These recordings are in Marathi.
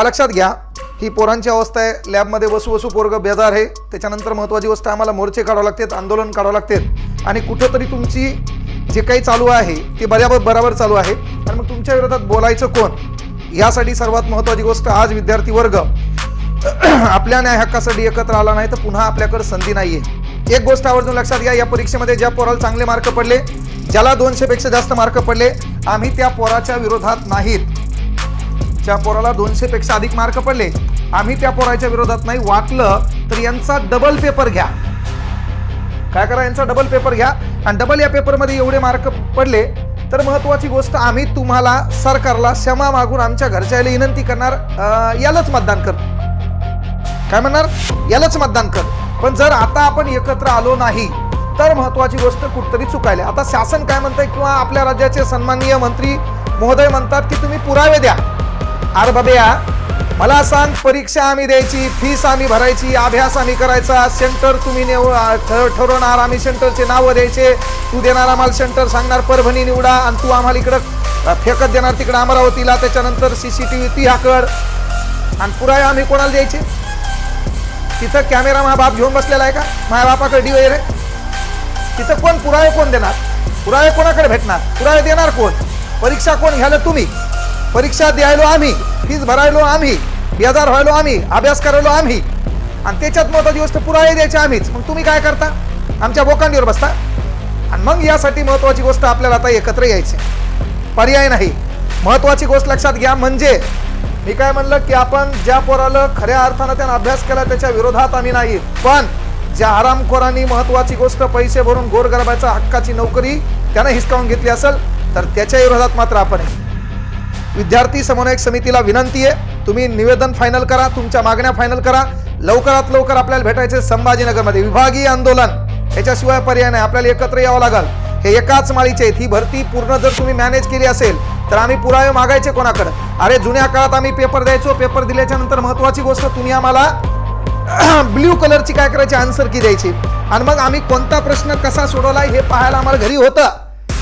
लक्षात घ्या, ही पोरांची अवस्था आहे. लॅबमध्ये बसू पोरग बेजार आहे. त्याच्यानंतर महत्त्वाची गोष्ट आम्हाला मोर्चे काढावे लागतात, आंदोलन काढावं लागतात आणि कुठंतरी तुमची जे काही चालू आहे ते बरोबर चालू आहे आणि मग तुमच्या विरोधात बोलायचं कोण, यासाठी सर्वात महत्त्वाची गोष्ट आज विद्यार्थी वर्ग आपल्या न्याय हक्कासाठी एकत्र आला नाही तर पुन्हा आपल्याकडे संधी नाहीये. एक गोष्ट आवर्जून लक्षात घ्या, या परीक्षेमध्ये ज्या पोराला चांगले मार्क पडले, ज्याला 200 पेक्षा जास्त मार्क पडले, आम्ही त्या पोराच्या विरोधात नाहीत. ज्या पोराला 200 पेक्षा अधिक मार्क पडले आम्ही त्या पोराच्या विरोधात नाही. वाटलं तर यांचा डबल पेपर घ्या. काय करा, यांचा डबल पेपर घ्या आणि डबल या पेपरमध्ये एवढे मार्क पडले तर महत्त्वाची गोष्ट आम्ही तुम्हाला सरकारला क्षमा मागून आमच्या घरच्याला विनंती करणार, यालाच मतदान कर. काय म्हणणार, यालाच मतदान कर. पण जर आता आपण एकत्र आलो नाही तर महत्त्वाची गोष्ट कुठतरी चुकायला. आता शासन काय म्हणतंय किंवा आपल्या राज्याचे सन्माननीय मंत्री महोदय म्हणतात की तुम्ही पुरावे द्या. अरे बाबा, मला सांग, परीक्षा आम्ही द्यायची, फीस आम्ही भरायची, अभ्यास आम्ही करायचा, सेंटर तुम्ही ठरवणार, आम्ही सेंटरचे नावं द्यायचे, तू देणार आम्हाला सेंटर, सांगणार परभणी निवडा आणि तू आम्हाला इकडं फेकत देणार तिकडं अमरावतीला, त्याच्यानंतर CCTV ती हाकड आणि पुरावे आम्ही कोणाला द्यायचे. तिथं कॅमेरा माझा बाप घेऊन बसलेला आहे का, माझ्या बापाकडे DVR आहे. तिथं कोण पुरावे कोण देणार, पुरावे कोणाकडे भेटणार, पुरावे देणार कोण, परीक्षा कोण घ्यायला तुम्ही, परीक्षा द्यायलो आम्ही, फीस भरायलो आम्ही, बेजार व्हायलो आम्ही, अभ्यास करायलो आम्ही आणि त्याच्यात महत्त्वाची गोष्ट पुरावे द्यायचे आम्हीच. मग तुम्ही काय करता, आमच्या बोकांडीवर बसता. आणि मग यासाठी महत्त्वाची गोष्ट आपल्याला आता एकत्र यायचे, पर्याय नाही. महत्त्वाची गोष्ट लक्षात घ्या, म्हणजे मी काय म्हणलं की आपण ज्या पोराला खऱ्या अर्थानं त्यानं अभ्यास केला त्याच्या विरोधात आम्ही नाही, पण ज्या हरामखोरांनी महत्त्वाची गोष्ट पैसे भरून गोरगरिबाच्या हक्काची नोकरी त्यानं हिसकावून घेतली असेल तर त्याच्या विरोधात मात्र आपण आहे. विद्यार्थी समन्वयक समितीला विनंती आहे, तुम्ही निवेदन फायनल करा, तुमच्या मागण्या फायनल करा. लवकरात लवकर आपल्याला भेटायचे संभाजीनगरमध्ये विभागीय आंदोलन, याच्याशिवाय पर्याय नाही. आपल्याला एकत्र यावं लागेल. हे एकाच माळीचे आहेत. ही भरती पूर्ण जर तुम्ही मॅनेज केली असेल तर आम्ही पुरावे मागायचे कोणाकडे. अरे जुन्या काळात आम्ही पेपर द्यायचो, पेपर दिल्याच्या नंतर महत्त्वाची गोष्ट तुम्ही आम्हाला ब्ल्यू कलरची काय करायची आन्सर की द्यायची आणि मग आम्ही कोणता प्रश्न कसा सोडवलाय हे पाहायला आम्हाला घरी होतं.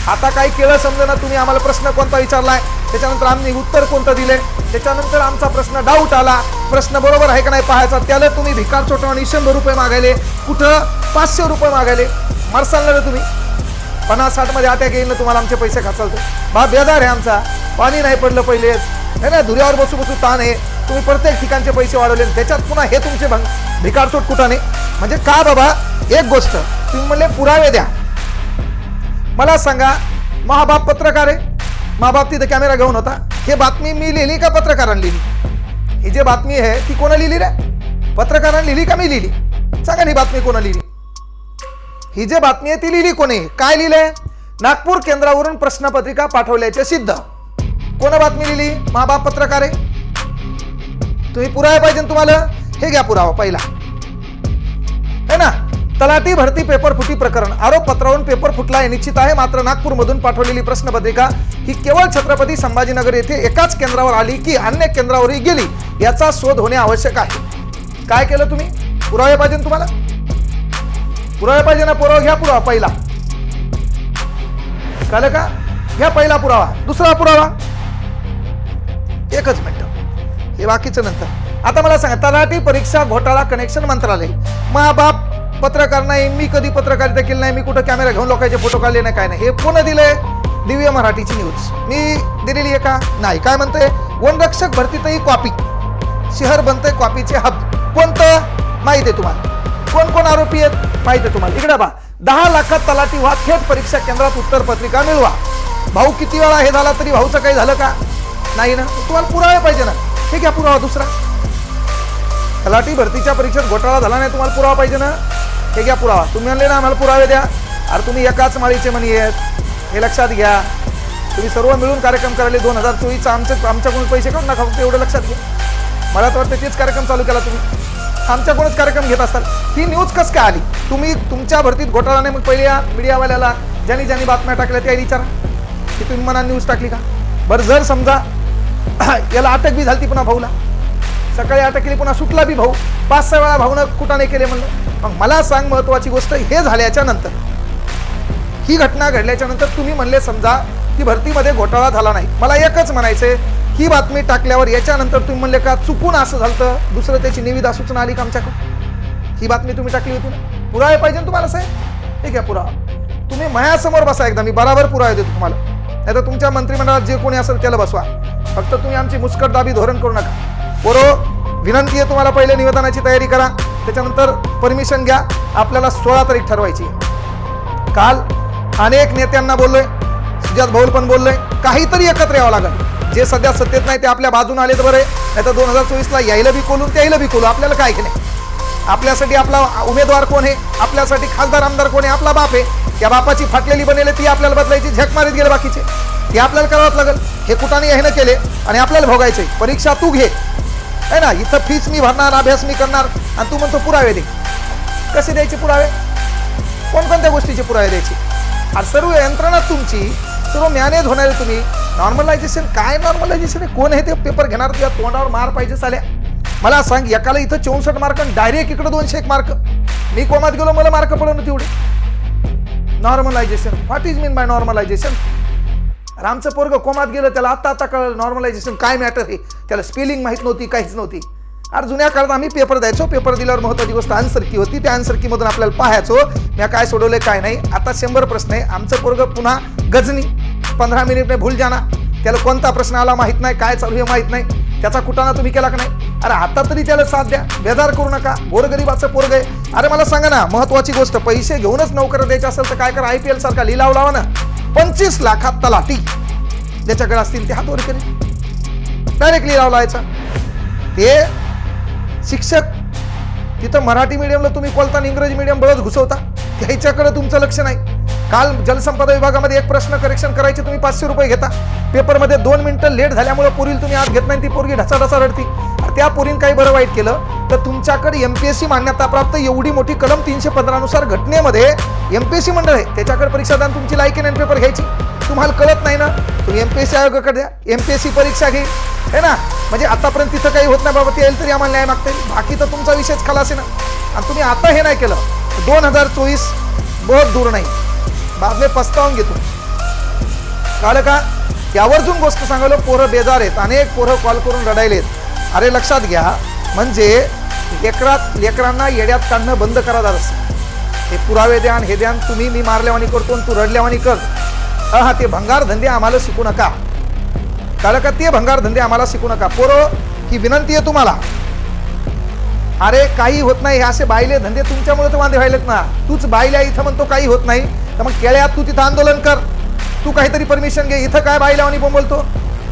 आता काही केलं समजा, तुम्ही आम्हाला प्रश्न कोणता विचारलाय, त्याच्यानंतर आम्ही उत्तर कोणतं दिले, त्याच्यानंतर आमचा प्रश्न डाऊट आला, प्रश्न बरोबर आहे का नाही पाहायचा, त्याला तुम्ही भिकार चोटवानी 100 रुपये मागायले, कुठं 500 रुपये मागायले. मारसाल ना तुम्ही, 50-60 मध्ये अटॅक येईल ना तुम्हाला, आमचे पैसे खाचालतो. बा बेजार आहे आमचा, पाणी नाही पडलं पहिलेच, हे ना, धुऱ्यावर बसू ताण आहे, तुम्ही प्रत्येक ठिकाणचे पैसे वाढवले, त्याच्यात पुन्हा हे तुमचे भिकारचोट कुठाने. म्हणजे का बाबा, एक गोष्ट तुम्ही म्हणले पुरावे द्या. मला सांगा, महाबाप पत्रकार आहे, महाबाप तिथे कॅमेरा घेऊन होता, हे बातमी मी लिहिली का पत्रकारांनी लिहिली? ही जी बातमी आहे ती कोणा लिहिली रे, पत्रकारांनी लिहिली का मी लिहिली? सांगा, ही बातमी कोणा लिहिली? ही जी बातमी आहे ती लिहिली कोणी, काय लिहिलंय? नागपूर केंद्रावरून प्रश्नपत्रिका पाठवल्याचे सिद्ध. कोण बातमी लिहिली? महाबाप पत्रकार आहे. तुम्ही पुरावे पाहिजे तुम्हाला, हे घ्या पुरावा पहिला, है ना. तलाठी भरती पेपर फुटी प्रकरण, आरोप पत्रावरून पेपर फुटला हे निश्चित आहे, मात्र नागपूरमधून पाठवलेली प्रश्नपत्रिका ही केवळ छत्रपती संभाजीनगर येथे एकाच केंद्रावर आली की अन्य केंद्रावरही गेली याचा शोध होणे आवश्यक आहे. काय केलं तुम्ही? पुरावे पाहिजे तुम्हाला, पुरावे पाहिजे ना. पुरावा घ्या, पुरावा पहिला, कळलं का? घ्या पहिला पुरावा. दुसरा पुरावा, एकच मिनिट, हे बाकीचं नंतर. आता मला सांगा, तलाठी परीक्षा घोटाळा कनेक्शन मंत्रालय, महाबाप पत्रकार नाही, मी कधी पत्रकारिता केली नाही, मी कुठं कॅमेरा घेऊन लोकांचे फोटो काढले नाही, काय नाही. हे कोण दिलंय? दिव्य मराठीची न्यूज. मी दिलेली आहे का? नाही. काय म्हणतंय? वनरक्षक भरतीतही कॉपी, शहर बनतंय कॉपीचे हब. कोणतं माहिती आहे तुम्हाला? कोण कोण आरोपी आहेत माहिती आहे तुम्हाला? इकडे पहा, 10 लाखात तलाठी व्हा, थेट परीक्षा केंद्रात उत्तर पत्रिका मिळवा. भाऊ किती वेळा हे झाला तरी भाऊचं काही झालं का? नाही ना. तुम्हाला पुरावे पाहिजे ना, हे घ्या पुरावा. दुसरा, तलाठी भरतीच्या परीक्षेत घोटाळा झाला नाही, तुम्हाला पुरावा पाहिजे ना, हे घ्या पुरावा. तुम्ही म्हणले ना आम्हाला पुरावे द्या, अरे तुम्ही एकाच माळीचे म्हणी आहेत, हे लक्षात घ्या. तुम्ही सर्व मिळून कार्यक्रम करायले 2024 आमच्याकडून पैसे काढून नका, फक्त एवढं लक्षात घ्या. मला तर वाटतं तेच कार्यक्रम चालू केला तुम्ही, आमच्याकडूनच कार्यक्रम घेत असताल. ही न्यूज कसं काय आली? तुम्ही तुमच्या भरतीत घोटाळा नाही, मग पहिले या मीडियावाल्याला ज्यांनी ज्यांनी बातम्या टाकल्या त्या विचारा की तुम्ही मना न्यूज टाकली का. बरं, जर समजा याला अटक बी झाली पुन्हा भाऊला, सकाळी अटक केली पुन्हा सुटला बी भाऊ, 5-6 वेळा भाऊनं कुठाने केले म्हणलं. मग मला सांग, महत्वाची गोष्ट हे झाल्याच्या नंतर, ही घटना घडल्याच्या नंतर तुम्ही म्हणले समजा की भरतीमध्ये घोटाळा झाला नाही, मला एकच म्हणायचंय, ही बातमी टाकल्यावर याच्यानंतर तुम्ही म्हणले का चुकून असं झालं, दुसरं त्याची निविदा सूचना आली का आमच्याकडे? ही बातमी तुम्ही टाकली होती ना, पुरावे पाहिजे ना तुम्हाला साहेब? ठीक आहे, पुरावा तुम्ही माझ्यासमोर बसा एकदा, मी बराबर पुरावे देतो तुम्हाला. नाही तर तुमच्या मंत्रिमंडळात जे कोणी असेल त्याला बसवा. फक्त तुम्ही आमची मुस्कटदाबी धोरण करू नका. पोरो, विनंती आहे तुम्हाला, पहिले निवेदनाची तयारी करा, त्याच्यानंतर परमिशन घ्या. आपल्याला 16 तारीख ठरवायची. काल अनेक नेत्यांना बोललोय, सुजात भाऊल पण बोललोय, काहीतरी एकत्र यावं लागेल. जे सध्या सत्तेत नाही ते आपल्या बाजून आले तर बरे, नाही तर 2024ला यायला बी कोलून त्याला बी कोलू. आपल्याला काय की नाही, आपल्यासाठी आपला उमेदवार कोण आहे, आपल्यासाठी खासदार आमदार कोण आहे, आपला बाप आहे. त्या बापाची फाटलेली बनेले ती आपल्याला बदलायची, झक मारीत गेले बाकीचे, ते आपल्याला करावंच लागेल. हे कुठाने हे न केले आणि आपल्याला भोगायचे. परीक्षा तू घे आहे ना, इथं फीस मी भरणार, अभ्यास मी करणार, आणि तू म्हणतो पुरावे दे. कसे द्यायचे पुरावे? कोणकोणत्या गोष्टीचे पुरावे द्यायचे? आणि सर्व यंत्रणा तुमची सर्व मॅनेज होणार आहे. तुम्ही नॉर्मलायझेशन काय नॉर्मलायझेशन आहे? कोण आहे ते पेपर घेणार? तुझ्या तोंडावर मार पाहिजे साल्या. मला सांग, एकाला इथं 64 मार्क आणि डायरेक्ट इकडे 201 मार्क. मी कोमात गेलो, मला मार्क पडवलं तेवढे. Normalization, what is mean by normalization? आमचं पोरग कोमात गेलं, त्याला आता कळलं नॉर्मलायझेशन काय मॅटर आहे. त्याला स्पेलिंग माहीत नव्हती, काहीच नव्हती. अरे जुन्या काळात आम्ही पेपर द्यायचो, पेपर दिल्यावर महत्त्वाची गोष्ट आन्सर की होती, त्या आन्सर कीमधून आपल्याला पाहायचो मी काय सोडवलंय काय नाही. आता 100 प्रश्न आहे. आमचं पोरग पुन्हा गजनी, 15 मिनिट में भूल जाना. त्याला कोणता प्रश्न आला माहीत नाही, काय चालू हे माहीत नाही. त्याचा कुटाणा तुम्ही केला का नाही? अरे आता तरी त्याला साथ द्या, बेजार करू नका. गोरगरीबाचं पोरग आहे. अरे मला सांगा ना, महत्वाची गोष्ट, पैसे घेऊनच नोकरी द्यायची असेल तर काय करा, IPL सारखा लिलाव लावा ना. 25 लाखात तलाठी ज्याच्याकडे असतील ते हातवर करेल, डायरेक्ट लिलाव लावायचा. ते शिक्षक तिथं मराठी मीडियमला तुम्ही बोलता, इंग्रजी मीडियम बळच घुसवता, त्याच्याकडे तुमचं लक्ष नाही. काल जलसंपदा विभागामध्ये एक प्रश्न करेक्शन करायचे, तुम्ही 500 रुपये घेता. पेपरमध्ये 2 मिनिटं लेट झाल्यामुळे पोरील तुम्ही आज घेत नाही, ती पोरगी ढसाढसा रडती. त्या पोरीन काही बरं वाईट केलं तर तुमच्याकडे MPSC मान्यता प्राप्त एवढी मोठी कलम 315 नुसार घटनेमध्ये MPSC मंडळ आहे, त्याच्याकडे परीक्षा द्या, तुमची लायकी नाही पेपर घ्यायची. तुम्हाला कळत नाही ना, तुम्ही MPSC आयोगाकडे द्या, MPSC परीक्षा घे, है ना. म्हणजे आतापर्यंत तिथं काही होत नाही बाबा, ते येईल तरी आम्हाला न्याय मागता येईल. बाकी तर तुमचा विषयच खलास आहे ना. आणि तुम्ही आता हे नाही केलं, 2024 बहुत दूर नाही, बाद में पस्तावून घेतो. कळलं का? यावरजून गोष्ट सांगायला पोरं बेजार आहेत, अनेक पोरं कॉल करून रडायलेत. अरे लक्षात घ्या, म्हणजे लेकरांना येड्यात काढणं बंद करा दारस. हे पुरावे द्या आणि हे द्या, तुम्ही मी मारल्यावानी करतो तू रडल्यावानी कर. हा, ते भंगार धंदे आम्हाला शिकू नका. कळलं का? ते भंगार धंदे आम्हाला शिकू नका. पोरं, ही विनंती आहे तुम्हाला. अरे काही होत नाही, हे असे बाईले धंदे तुमच्यामुळे तर वांदे व्हायलेत ना. तूच बाईल्या इथं म्हणतो काही होत नाही, तर मग केळ्यात तू तिथं आंदोलन कर, तू काहीतरी परमिशन घे. इथं काय बाईल्यावानी बोलतो,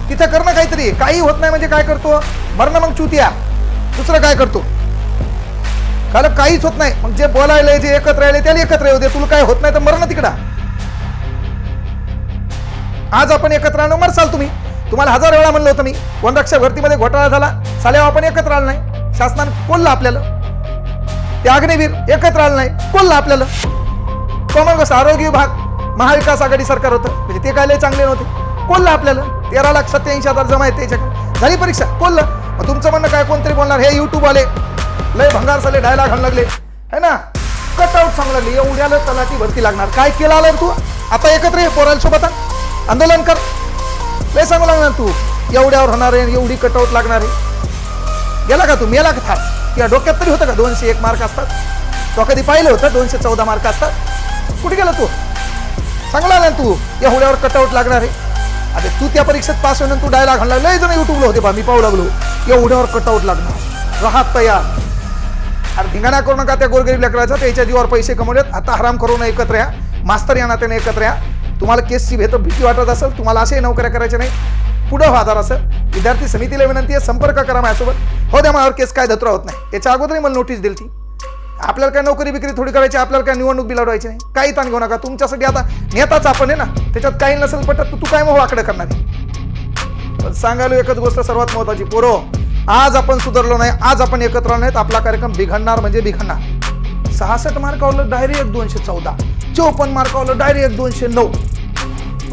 तिथं कर ना काहीतरी. काही होत नाही म्हणजे काय करतो, मरण मग चुतिया, दुसरं काय करतो? कारण काहीच होत नाही, मग जे बोलायला जे एकत्र राहिले त्याला एकत्र येऊ दे. तुला काय होत नाही तर मरण तिकडा. आज आपण एकत्र आलो, मरसाल तुम्ही. तुम्हाला 1000 वेळा म्हणलं होतं मी, वनरक्षक भरतीमध्ये घोटाळा झाला, साल्या आपण एकत्र आलो नाही, शासनाने कोल्ला आपल्याला. ते अग्निवीर एकत्र आलं नाही, कोल्ला आपल्याला. कॉमन कसं आरोग्य विभाग महाविकास आघाडी सरकार होतं, म्हणजे ते काय लय चांगले नव्हते, कोल्ला आपल्याला. 13,87,000 जमा आहेत त्याच्याकडे. झाली परीक्षा, कोल्ला. मग तुमचं म्हणणं काय, कोणतरी बोलणार हे YouTube वाले लय भंगार साले डायलॉग घालू लागले, है ना. कटआउट सांगू लागले, एवढ्याला तलाठी भरती लागणार. काय केलं आलं तू? आता एकत्र ये पोरांसोबत, आंदोलन कर. लय सांगू लागणार तू, एवढ्यावर होणार आहे, एवढी कटआउट लागणार आहे. गेला का तू, मेला का थाट? किंवा डोक्यात तरी होतं का 201 मार्क असतात? तो कधी पाहिलं होतं 214 मार्क असतात? कुठे गेला तू? सांगला ना तू, एवढ्यावर कटआउट लागणार आहे. अरे तू त्या परीक्षेत पास होऊन तू डायलॉग घालला, लय जण युट्यूबला होते बा, मी पाहू लागलो, एवढ्यावर कटआउट लागणार, राहत तयार. अरे धिंगाणा करू नका त्या गोरगरीब लेकराचा, त्याच्या जीवावर पैसे कमवलेत. आता हराम करू नये, एकत्र या. मास्तर या नात्याने एकत्र या. तुम्हाला केसची भीती वाटत असेल, तुम्हाला असे नोकऱ्या करायच्या नाही, पुढं व्हा असेल, विद्यार्थी समितीला विनंती आहे, संपर्क करा माझ्यासोबत. हो द्या, माझ्यावर केस काय धत्रा होत नाही. त्याच्या अगोदरही मला नोटीस दिली ती. आपल्याला काय नोकरी बिक्री थोडी करायची, आपल्याला काय निवडणूक बी लढवायची नाही. काही ताण घेऊ नका. तुमच्यासाठी आता नेताच आपण आहे ना, त्याच्यात काही नसेल पटत तू काय मग वाकडं करणार आहे. पण सांगायला एकच गोष्ट सर्वात महत्वाची, पोरो, आज आपण सुधारलो नाही, आज आपण एकत्र नाहीत, आपला कार्यक्रम बिघडणार म्हणजे बिघडणार. 66 मार्कावलं डायरेक्ट 214, 54 मार्कावलं डायरेक्ट 209.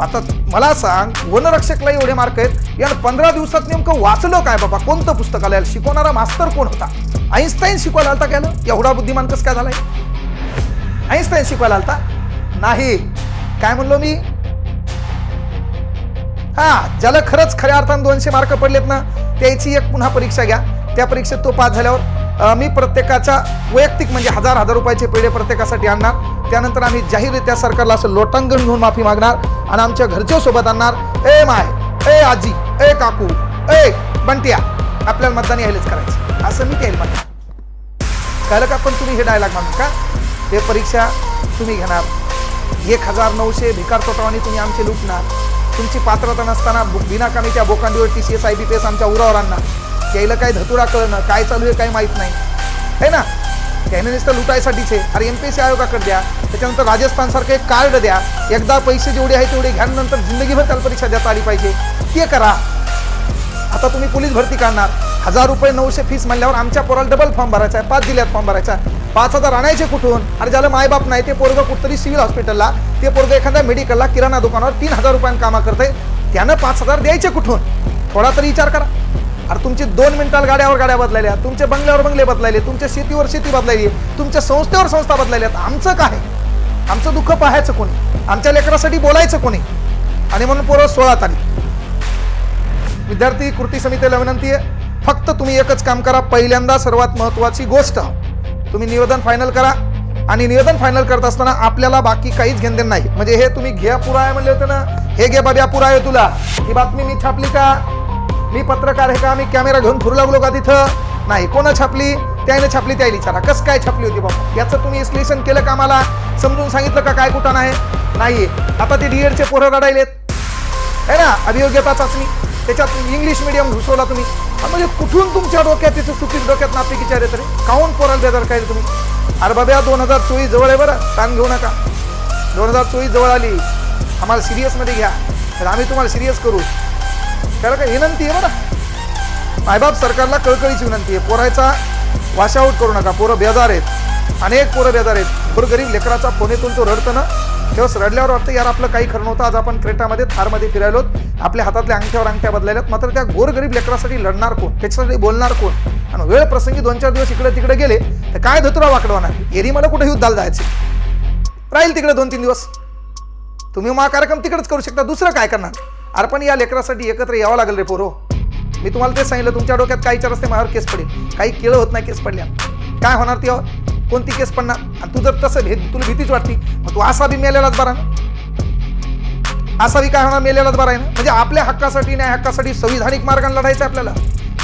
आता मला सांग, वनरक्षकला एवढे मार्क आहेत, याला 15 दिवसात नेमकं वाचलं काय बाबा? कोणतं पुस्तकाला याला शिकवणारा मास्तर कोण होता? आईन्स्टाईन शिकवायला आलता का? एवढा बुद्धिमान कसं काय झालाय? आईन्स्टाईन शिकवायला आलता? नाही. काय म्हणलो मी? हा, ज्याला खरंच खऱ्या अर्थानं 200 मार्क पडलेत ना, त्याची एक पुन्हा परीक्षा घ्या. त्या परीक्षेत तो पास झाल्यावर मी प्रत्येकाचा वैयक्तिक म्हणजे हजार रुपयाचे पेढे प्रत्येकासाठी आणणार. त्यानंतर आम्ही जाहीररित्या सरकारला असं लोटांगण घेऊन माफी मागणार आणि आमच्या घरच्या सोबत आणणार. ए माय, ए आजी, ए काकू, ए बंटिया, आपल्याला मतदान यायलाच करायचं, असं मी त्याला म्हणणार. कळलं का? पण तुम्ही हे डायलॉग म्हणता का? हे परीक्षा तुम्ही घेणार, 1900 भिकार तोटावानी तुम्ही आमचे लुटणार, तुमची पात्रता नसताना बिनाकामीच्या बोकांडीवर TCS IBPS आमच्या उरावर आणणार. त्याला काय धतुरा कळणं, काय चालू आहे काही माहीत नाही है ना. त्याने नुसतं लुटायसाठीच आहे. अरे MPSC आयोगाकडे द्या, त्याच्यानंतर राजस्थान सारखं एक कार्ड द्या, एकदा पैसे जेवढे आहे तेवढे घ्या, नंतर जिंदगीभर त्याला परीक्षा देता आली पाहिजे, ते करा. आता तुम्ही पोलीस भरती काढणार, 1000 रुपये 900 फीस म्हणल्यावर आमच्या पोराला डबल फॉर्म भरायचा आहे, 5 जिल्ह्यात फॉर्म भरायचा आहे. 5000 आणायचे कुठून? अरे ज्याला मायबाप नाही ते पोरगं कुठतरी सिव्हिल हॉस्पिटलला, ते पोरगं एखाद्या मेडिकलला, किराणा दुकानावर 3000 रुपयांना कामा करतंय, त्यानं 5000 द्यायचे कुठून? थोडा तरी विचार करा. अरे तुमचे 2 मिनिटाला गाड्यावर गाड्या बदलायल्या, तुमचे बंगल्यावर बंगले बदलायले, तुमच्या शेतीवर शेती बदलायली, तुमच्या संस्थेवर संस्था बदलायल्यात. आमचं काय? आमचं दुःख पाहायचं कोणी? आमच्या लेकरासाठी बोलायचं कोणी? आणि म्हणून पोरं 16 तारीख विद्यार्थी कृती समितीला विनंती आहे, फक्त तुम्ही एकच काम करा. पहिल्यांदा सर्वात महत्वाची गोष्ट, तुम्ही निवेदन फायनल करा. आणि निवेदन फायनल करत असताना आपल्याला बाकी काहीच घेणदेण नाही. म्हणजे हे तुम्ही घ्या पुरा आहे म्हणले होते ना, हे घे बाब्या पुरा आहे तुला, ही बातमी मी छापली का? मी पत्रकार आहे का? मी कॅमेरा घेऊन फिरू लागलो का तिथं? नाही. कोण छापली? त्याने छापली, त्याला विचारा कसं काय छापली होती बाबा. याचं तुम्ही विश्लेषण केलं का? मला समजून सांगितलं का काय कुठं आहे? नाहीये. आता ते DEDचे पोरं रडायलेत है ना, अभियोग्यता चाचणी, त्याच्यात इंग्लिश मिडियम घुसवला तुम्ही. म्हणजे कुठून तुमच्या डोक्यात तिथं चुकीच डोक्यात नापी विचार येत रे? काहून पोराला बेजार काय तुम्ही? अरे बाबा 2024 जवळ आहे बरं, ताण घेऊ नका. 2024 जवळ आली, आम्हाला सिरियसमध्ये घ्या, तर आम्ही तुम्हाला सिरियस करू. त्याला काय विनंती आहे बरं, मायबाप सरकारला कळकळीची विनंती आहे, पोरायचा वॉशआउट करू नका. पोरं बेजार आहेत, अनेक पोरं बेजार आहेत. गोरगरीब लेकराचा फोन येतून तो रडतं ना, तेव्हा रडल्यावर वाटतं यार आपलं काही खरं नव्हतं. आज आपण क्रेटामध्ये थारमध्ये फिरायलोत, आपल्या हातातल्या अंगठ्यावर अंगठ्या बदलायल्यात, मात्र त्या गोरगरीब लेकरासाठी लढणार कोण? त्याच्यासाठी बोलणार कोण? आणि वेळ प्रसंगी 2-4 दिवस इकडे तिकडे गेले तर काय धतुरा वाकडवणार? एरी मला कुठे युद्धाला जायचे, राहील तिकडे 2-3 दिवस. तुम्ही मग कार्यक्रम तिकडेच करू शकता, दुसरं काय करणार? अरे पण या लेकरासाठी एकत्र यावं लागेल रे पोरो. मी तुम्हाला तेच सांगितलं, तुमच्या डोक्यात काही विचार असते माझ्यावर केस पडेल, काही केलं होत नाही केस पडल्या, काय होणार? ती कोणती केस पडणार? आणि तू जर तसं तुला भीतीच वाटती, मग तू असा बी मेलेलाच बरा ना. असा बी काय होणार? मेलेलाच बरा आहे ना. म्हणजे आपल्या हक्कासाठी, न्याय हक्कासाठी संविधानिक मार्गाने लढायचं आपल्याला.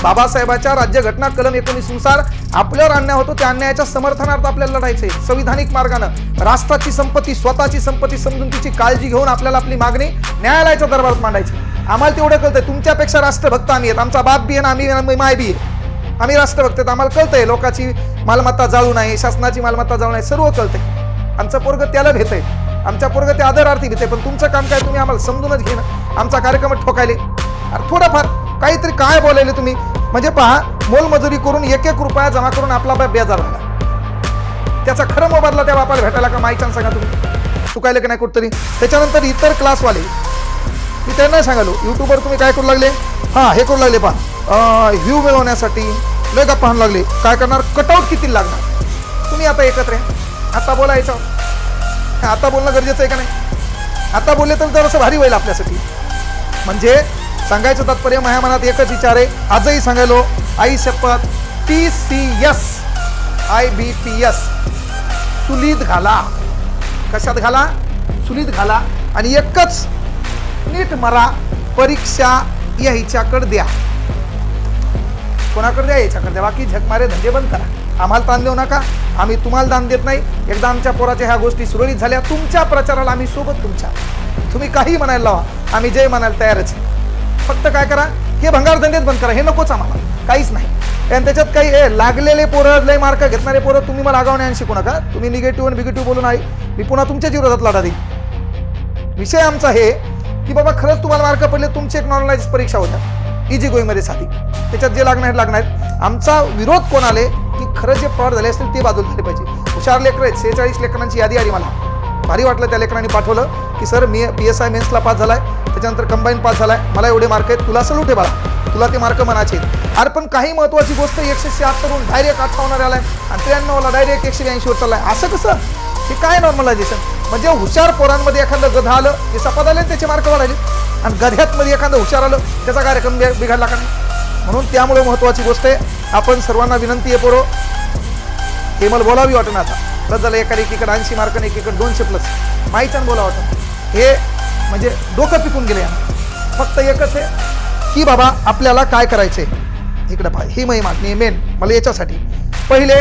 बाबासाहेबांच्या राज्यघटना कलम 19 नुसार आपल्यावर अन्याय होतो, त्या अन्यायाच्या समर्थनार्थ आपल्याला लढायचे संविधानिक मार्गानं. राष्ट्राची संपत्ती, स्वतःची संपत्ती समजून तिची काळजी घेऊन आपल्याला आपली मागणी न्यायालयाच्या दरबारात मांडायची. आम्हाला तेवढं कळतंय, तुमच्यापेक्षा राष्ट्रभक्त आम्ही आहेत. आमचा बाप बी आहे, आम्ही माय बी आहे. आम्ही राष्ट्रभक्त आहेत, आम्हाला कळतंय लोकांची मालमत्ता जाळू नये, शासनाची मालमत्ता जाळू नये, सर्व कळतंय. आमचं पोरगं त्याला भेटतंय, आमच्या पोरगं त्या आदरार्थी भेटतंय. पण तुमचं काम काय? तुम्ही आम्हाला समजूनच घे ना. आमचा कार्यक्रम ठोकायले, अरे थोडाफार काहीतरी काय बोलायले तुम्ही? म्हणजे पहा, मोलमजुरी करून 1-1 रुपया जमा करून आपला बाप बेजार झाला, त्याचा खरं मोबदला त्या बापाला भेटायला का? माहिती सांगा तुम्ही, चुकायला की नाही कुठतरी? त्याच्यानंतर इतर क्लासवाले, मी त्यांना सांगालो, युट्यूबवर तुम्ही काय करू लागले? हां, हे करू लागले पहा, व्ह्यू मिळवण्यासाठी लय गप्पा पाहायला लागले. काय करणार? कटआउट किती लागणार? तुम्ही आता एकत्र आहे, आता बोला याच्यावर. आता बोलणं गरजेचं आहे का नाही? आता बोलले तर जरासं भारी होईल आपल्यासाठी. म्हणजे सांगायचं तात्पर्य माझ्या मनात एकच विचार आहे, आजही सांगायलो, आई शपथ, TCS IBPS सुलीत घाला. कशात घाला? सुलीत घाला. आणि एकच नीट मरा, परीक्षा याच्याकडे द्या. कोणाकडे द्या? याच्याकडे द्या. बाकी झकमारे धंदे बंद करा. आम्हाला ताण देऊ नका, आम्ही तुम्हाला दान देत नाही. एकदा आमच्या पोराच्या ह्या गोष्टी सुरळीत झाल्या, तुमच्या प्रचाराला आम्ही सोबत तुमच्या. तुम्ही काही म्हणायला लावा, आम्ही जय म्हणायला तयारच. फक्त काय करा? हे भंगार धंदेच बंद करा, हे नकोच आम्हाला, काहीच नाही. आणि त्याच्यात काही लागलेले पोरं, लय मार्क घेतणारे पोरं तुम्ही मला आगावण्याने शिकू नका. तुम्ही निगेटिव्ह आणि बिगेटिव्ह बोलून आहे, मी पुन्हा तुमच्याच विरोधात लढा देईन. विषय आमचा हे की बाबा खरंच तुम्हाला मार्क पडले, तुमची एक नॉर्मलाइज परीक्षा होत्या इजी गोईंगमध्ये साधी, त्याच्यात जे लागणार लागणार. आमचा विरोध कोण आले की खरं जे फ्रॉड झाले असतील ते बाजूला झाले पाहिजे. हुशार लेकर आहेत, 46 लेकरांची यादी आली. मला भारी वाटलं त्या लेकरांनी पाठवलं की सर मी PSI मेन्सला पास झालाय, त्याच्यानंतर कंबाईन पास झालाय, मला एवढे मार्क आहेत, तुला सलूट आहे बाळा, तुला ते मार्क म्हणायचे. अरे पण काही महत्वाची गोष्ट 176 वरून डायरेक्ट 58 आलाय आणि 93ला डायरेक्ट 182 वर चाललाय. असं कसं? हे काय नॉर्मलायझेशन? म्हणजे हुशार पोरांमध्ये एखादं गधा आलं की सपाद आले त्याचे मार्क वाढायले. आणि गध्यात मध्ये एखादं हुशार आलं त्याचा कार्यक्रम बिघडला का नाही? म्हणून त्यामुळे महत्वाची गोष्ट आहे, आपण सर्वांना विनंती आहे पोरो, हे मला बोलावी वाटणं आता प्लस झालं, एकीकडे 80 मार्क आणि एकीकडे 200 प्लस माहीच्यानं बोला वाटतं, हे म्हणजे डोकं पिकून गेले. फक्त एकच आहे की बाबा आपल्याला काय करायचंय, इकडे पहा, ही माही मागणी आहे मेन मला याच्यासाठी. पहिले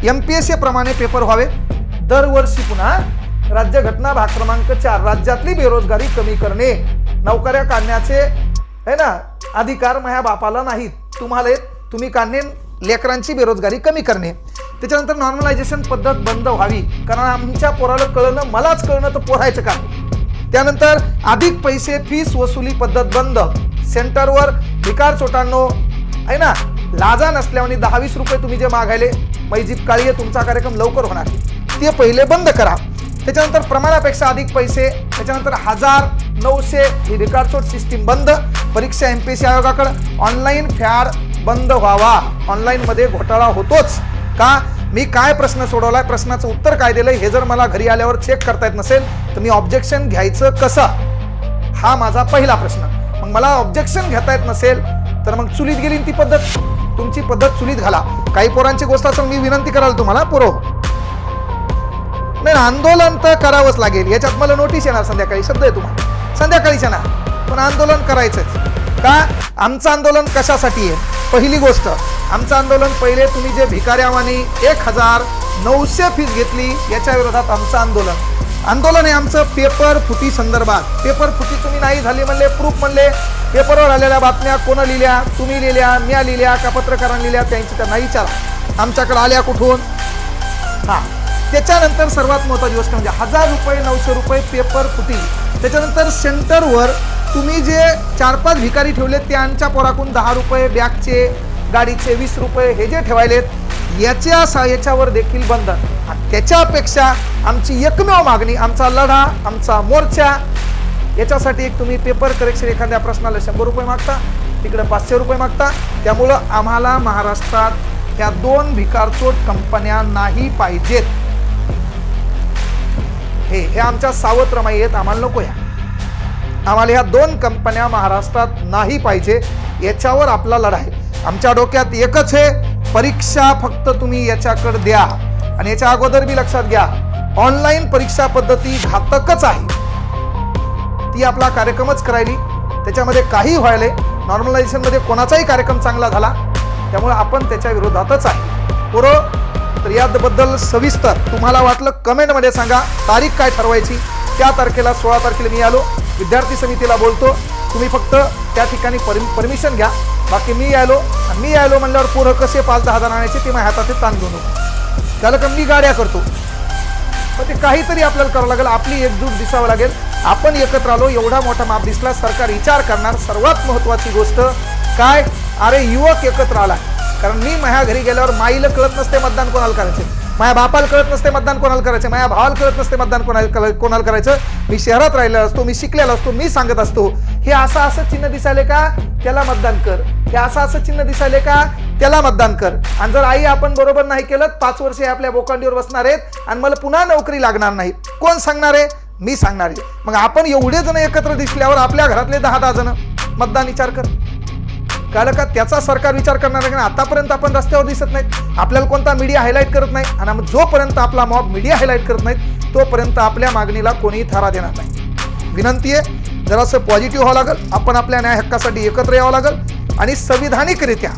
MPSC प्रमाणे पेपर व्हावे दरवर्षी. पुन्हा राज्यघटना भाग क्रमांक 4, राज्यातली बेरोजगारी कमी करणे, नोकऱ्या काढण्याचे है ना अधिकार माझ्या बापाला नाहीत, तुम्हाला तुम्ही काढणे, लेकरांची बेरोजगारी कमी करणे. त्याच्यानंतर नॉर्मलायझेशन पद्धत बंद व्हावी, कारण आमच्या पोराला कळणं, मलाच कळणं तर पोरायचं का. त्यानंतर अधिक पैसे फीस वसुली पद्धत बंद, सेंटरवर भिकार चोटांनो आहे ना, लाजा नसल्याने 10-20 रुपये तुम्ही जे मागायले मैजीप काळी आहे, तुमचा कार्यक्रम लवकर होणार, ते पहिले बंद करा. त्याच्यानंतर प्रमाणापेक्षा अधिक पैसे, त्याच्यानंतर 1900 ही भिकारचोट सिस्टीम बंद. परीक्षा MPSC आयोगाकडे ऑनलाईन फॅड बंद व्हावा, ऑनलाईन मध्ये घोटाळा होतोच का. मी काय प्रश्न सोडवलाय, प्रश्नाचं उत्तर काय दिलंय, हे जर मला घरी आल्यावर चेक करता येत नसेल तर मी ऑब्जेक्शन घ्यायचं कसं, हा माझा पहिला प्रश्न. मग मला ऑब्जेक्शन घेता येत नसेल तर मग चुलीत गेली ती पद्धत, तुमची पद्धत चुलीत घाला. काही पोरांची गोष्ट असं मी विनंती कराल तुम्हाला पोरो, नाही आंदोलन तर करावंच लागेल, याच्यात मला नोटीस येणार संध्याकाळी, शब्द आहे तुम्हाला संध्याकाळीच येणार, पण आंदोलन करायचंच का. आमचं आंदोलन कशासाठी आहे, पहिली गोष्ट आमचं आंदोलन, पहिले तुम्ही जे भिकाऱ्यावानी 1900 फीस घेतली याच्या विरोधात आमचं आंदोलन आहे. आमचं पेपर फुटी संदर्भात, पेपर फुटी तुम्ही नाही झाली म्हणले, प्रूफ म्हणले, पेपरवर आलेल्या बातम्या कोण लिहिल्या, तुम्ही लिहिल्या, मी लिहिल्या का पत्रकारांनी लिहिल्या, त्यांची त्यांना विचारा आमच्याकडे आल्या कुठून. हा, त्याच्यानंतर सर्वात महत्त्वाची गोष्ट म्हणजे 1000 रुपये 900 रुपये पेपर फुटी. त्याच्यानंतर सेंटरवर तुम्ही जे 4-5 भिकारी ठेवले त्यांच्या पोराकून 10 रुपये, बॅगचे गाडीचे 20 रुपये हे जे ठेवायलेत याच्यावर देखील बंधन. त्याच्यापेक्षा आमची एकमेव मागणी, आमचा लढा, आमचा मोर्चा, याच्यासाठी एक तुम्ही पेपर करेक्शन एखाद्या प्रश्नाला 100 रुपये मागता, तिकडे 500 रुपये मागता. त्यामुळं आम्हाला महाराष्ट्रात या 2 भिकारचोट कंपन्या नाही पाहिजेत. हे आमच्या सावत्र माई आहेत, आम्हाला नको या, आम्हाला ह्या 2 कंपन्या महाराष्ट्रात नाही पाहिजे, याच्यावर आपला लढा आहे. आमच्या डोक्यात एकच आहे, परीक्षा फक्त तुम्ही याच्याकडे द्या. आणि याच्या अगोदर बी लक्षात घ्या, ऑनलाईन परीक्षा पद्धती घातकच आहे, ती आपला कार्यक्रमच करायली, त्याच्यामध्ये काही व्हायले, नॉर्मलायझेशन मध्ये कोणाचाही कार्यक्रम चांगला झाला, त्यामुळे आपण त्याच्या विरोधातच आहे पोरो. तर याबद्दल सविस्तर तुम्हाला वाटलं कमेंटमध्ये सांगा, तारीख काय ठरवायची, त्या तारखेला 16 तारखेला मी आलो, विद्यार्थी समितीला बोलतो, तुम्ही फक्त त्या ठिकाणी परमिशन घ्या. बाकी मी आलो म्हणल्यावर पोरं कसे 5-10 जण आणायचे ते माझ्या हातात ताण घेऊ नको, त्याला का मी गाड्या करतो, पण ते काहीतरी आपल्याला करावं लागेल, आपली एकजूट दिसावं लागेल. आपण एकत्र आलो, एवढा मोठा माप दिसला, सरकार विचार करणार. सर्वात महत्वाची गोष्ट काय, अरे युवक एकत्र आला, कारण मी माझ्या घरी गेल्यावर माईला कळत नसते मतदान कोणाला करायचे, माझ्या बापाला कळत नसते मतदान कोणाला करायचे, माझ्या भावाला कळत नसते मतदान कोणाला करायचं. मी शहरात राहिलेला असतो, मी शिकलेला असतो, मी सांगत असतो हे असं चिन्ह दिसायले का त्याला मतदान कर, हे असं चिन्ह दिसायले का त्याला मतदान कर. आणि जर आई आपण बरोबर नाही केलं 5 वर्ष आपल्या बोकांडीवर बसणार आहेत आणि मला पुन्हा नोकरी लागणार नाही. कोण सांगणार आहे, मी सांगणार आहे. मग आपण एवढे जण एकत्र दिसल्यावर आपल्या घरातले 10-10 जण मतदान विचार कर, कळलं का, त्याचा सरकार विचार करणार आहे. आतापर्यंत आपण रस्त्यावर दिसत नाहीत, आपल्याला कोणता मीडिया हायलाईट करत नाही, आणि जोपर्यंत आपला मॉब मीडिया हायलाईट करत नाहीत तोपर्यंत आपल्या मागणीला कोणीही थारा देणार नाही. विनंती आहे, जरासं पॉझिटिव्ह व्हावं लागेल, आपण आपल्या न्याय हक्कासाठी एकत्र यावं लागेल. आणि संविधानिकरित्या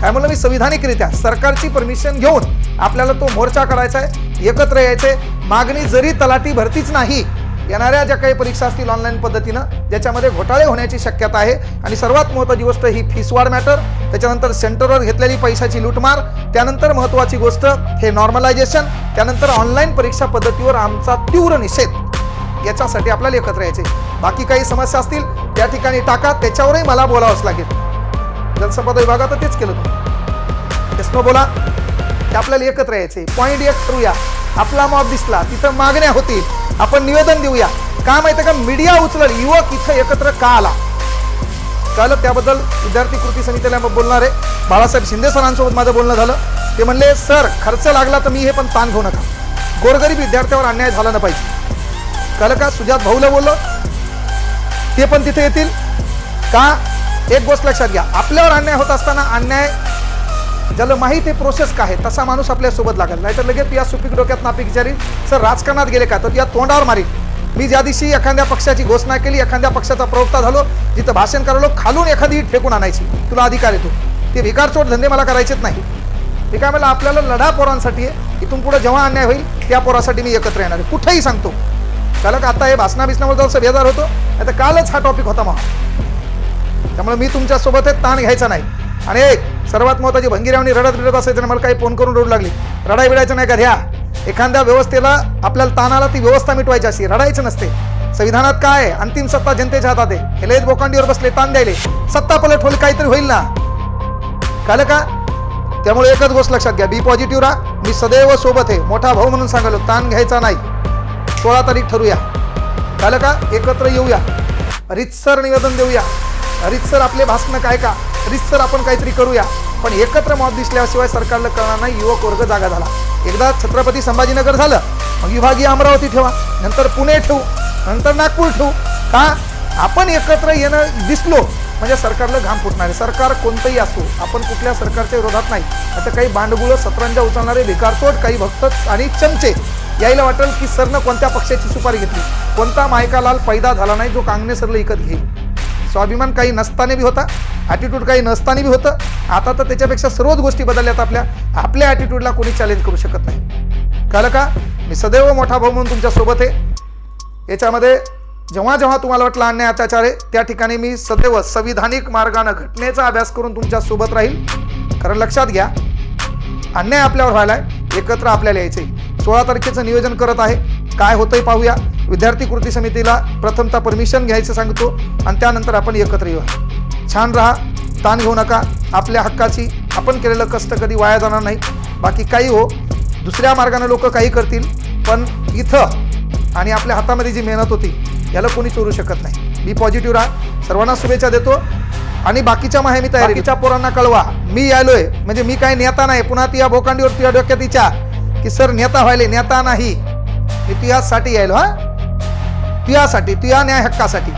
काय म्हणलं मी, संविधानिकरित्या सरकारची परमिशन घेऊन आपल्याला तो मोर्चा करायचा आहे, एकत्र यायचंय. मागणी जरी तलाठी भरतीच नाही, येणाऱ्या ज्या काही परीक्षा असतील ऑनलाईन पद्धतीनं ज्याच्यामध्ये घोटाळे होण्याची शक्यता आहे, आणि सर्वात महत्त्वाची गोष्ट ही फीसवाढ मॅटर, त्याच्यानंतर सेंटरवर घेतलेली पैशाची लूटमार, त्यानंतर महत्त्वाची गोष्ट हे नॉर्मलायझेशन, त्यानंतर ऑनलाईन परीक्षा पद्धतीवर आमचा तीव्र निषेध, याच्यासाठी आपल्याला एकत्र यायचे. बाकी काही समस्या असतील त्या ठिकाणी टाका, त्याच्यावरही मला बोलावंच लागेल. जलसंपदा विभागात तेच केलं तुम्ही, तेच बोला की आपल्याला एकत्र यायचे. पॉईंट 1 ठरवूया, आपला मॉब दिसला तिथं मागण्या होतील, आपण निवेदन देऊया. का माहिती का, मीडिया उचलल, युवक इथं एकत्र का आला, कळलं. त्याबद्दल विद्यार्थी कृती समितीला बोलणार आहे. बाळासाहेब शिंदे सरांसोबत माझं बोलणं झालं, ते म्हणले सर खर्च लागला तर मी हे पण ताण घेऊ नका, गोरगरीब विद्यार्थ्यावर अन्याय झाला ना पाहिजे, कळलं का. सुजात भाऊला बोललो, ते पण तिथे येतील का? एक गोष्ट लक्षात घ्या, आपल्यावर अन्याय होत असताना अन्याय ज्याला माहिती आहे प्रोसेस काय आहे तसा माणूस आपल्या सोबत लागेल, नाहीतर लगेच या सुपीक डोक्यात नापीक विचारी सर राजकारणात गेले का, तर या तोंडावर मारील मी. ज्या दिवशी एखाद्या पक्षाची घोषणा केली, एखाद्या पक्षाचा प्रवक्ता झालो, जिथं भाषण करालो, खालून एखादी फेकून आणायची, तुला अधिकार येतो. ते भिकारचोट धंदे मला करायचेच नाही. ते काय मला आपल्याला लढा पोरांसाठी आहे. इथून पुढे जेव्हा अन्याय होईल त्या पोरासाठी मी एकत्र येणार आहे, कुठेही सांगतो. त्याला का आता हे भाषणा बिसनावर जसं बेजार होतो, आता कालच हा टॉपिक होता मग. त्यामुळे मी तुमच्या सोबत आहे, ताण घ्यायचा नाही. आणि एक सर्वात महत्त्वाची भंगीरावणी रडत बिडत असायचं ना, मला काही फोन करून रडू लागली, रडाई बिडायचं नाही का. ध्या एखाद्या व्यवस्थेला आपल्याला ताणाला ती व्यवस्था मिटवायची अशी, रडायचं नसते. संविधानात काय आहे, अंतिम सत्ता जनतेच्या हातात आहे. हे लयच बोकांडीवर बसले ताण द्यायले, सत्ता पलट होईल काहीतरी होईल ना, कळलं का. त्यामुळे एकच गोष्ट लक्षात घ्या, बी पॉझिटिव्ह राहा. मी सदैव सोबत आहे, मोठा भाऊ म्हणून सांगालो, ताण घ्यायचा नाही. 16 तारीख ठरूया, कळलं का. एकत्र येऊया, रीतसर निवेदन देऊया, रीतसर आपले भाषण काय का, रीतसर आपण काहीतरी करूया. पण एकत्र मत दिसल्याशिवाय सरकारला कळणार नाही. युवक वर्ग जागा झाला. एकदा छत्रपती संभाजीनगर झालं, मग विभागीय अमरावती ठेवा, नंतर पुणे ठेवू, नंतर नागपूर ठेवू. का आपण एकत्र येणं दिसलो म्हणजे सरकारला घाम फुटणार आहे. सरकार कोणतंही असो, आपण कुठल्या सरकारच्या विरोधात नाही. आता काही बांडगुळं सतरंजा उचलणारे भिकारचोट, काही भक्त आणि चमचे यायला वाटेल की सरनं कोणत्या पक्षाची सुपारी घेतली. कोणता मायकालाल पैदा झाला नाही जो कांगणे सरला विकत घेईल. स्वाभिमान काही नसताना बी होता, ॲटिट्यूड काही नसताना बी होतं. आता तर त्याच्यापेक्षा सर्वच गोष्टी बदलल्यात. आपल्या ॲटिट्यूडला कोणी चॅलेंज करू शकत नाही, कळलं का. मी सदैव मोठा भाऊ म्हणून तुमच्या सोबत आहे. याच्यामध्ये जेव्हा जेव्हा तुम्हाला वाटलं अन्याय अत्याचार आहे त्या ठिकाणी मी सदैव संविधानिक मार्गाने घटनेचा अभ्यास करून तुमच्या सोबत राहील. कारण लक्षात घ्या, अन्याय आपल्यावर व्हायलाय, एकत्र आपल्याला यायचंय. 16 तारखेचं नियोजन करत आहे, काय होतंय पाहूया. विद्यार्थी कृती समितीला प्रथमतः परमिशन घ्यायचं सांगतो आणि त्यानंतर आपण एकत्र येऊया. छान राहा, ताण घेऊ नका. आपल्या हक्काची आपण केलेलं कष्ट कधी वाया जाणार नाही. बाकी काही हो, दुसऱ्या मार्गाने लोक काही करतील, पण इथं आणि आपल्या हातामध्ये जी मेहनत होती याला कोणी चोरू शकत नाही. मी पॉझिटिव्ह राहा, सर्वांना शुभेच्छा देतो. आणि बाकीच्या माहे मी तयारीच्या पोरांना कळवा, मी यायलोय म्हणजे मी काही नेता नाही. पुन्हा ती या भोकांडीवर तुझ्या डोक्यात विचार की सर नेता व्हायले, नेता नाही. मी तुझ्यासाठी यायलो, हा तुझ्यासाठी, तुझ्या न्याय हक्कासाठी.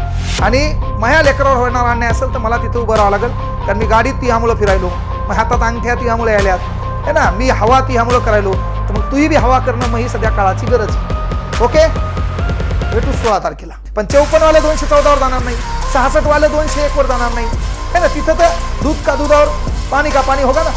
आणि माझ्या लेकरावर होणार अन्याय असेल तर मला तिथं उभं राहावं लागेल. कारण मी गाडीत तिह्यामुळं फिरायलो, मग हातात अंगठ्या तिह्यामुळे यायल्यात है ना, मी हवा तिह्यामुळं करायलो, तर मग तुही बी हवा करणं मग ही सध्या काळाची गरज. ओके, भेटू 16 तारखेला. पण 54 वाले 214 वर जाणार नाही, 66 वाले 201 वर जाणार नाही है ना. तिथं तर दूध का दुधावर, पाणी का पाणी होगा ना.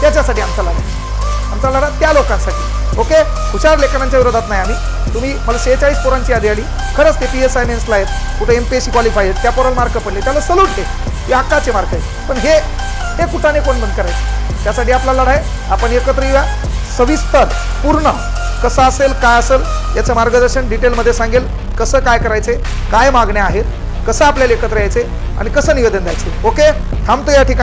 त्याच्यासाठी आमचा लढा त्या लोकांसाठी. ओके, हुशार लेखनांच्या विरोधात नाही आम्ही. तुम्ही मला 46 पोरांची यादी आली, खरंच ते PSI मेन्सला आहेत, कुठे MPSC क्वालिफाय आहेत, त्या पोराला मार्क पडले, त्याला सल्यूट आहे, हे हक्काचे मार्क आहेत. पण हे कुठाने कोण बंद करायचं, त्यासाठी आपला लढा आहे. आपण एकत्र येऊया, सविस्तर पूर्ण कसं असेल काय असेल याचं मार्गदर्शन डिटेलमध्ये सांगेल. कसं काय करायचे, काय मागण्या आहेत, कसं आपल्याला एकत्र यायचे आणि कसं निवेदन द्यायचे. ओके, थांबतो या ठिकाणी.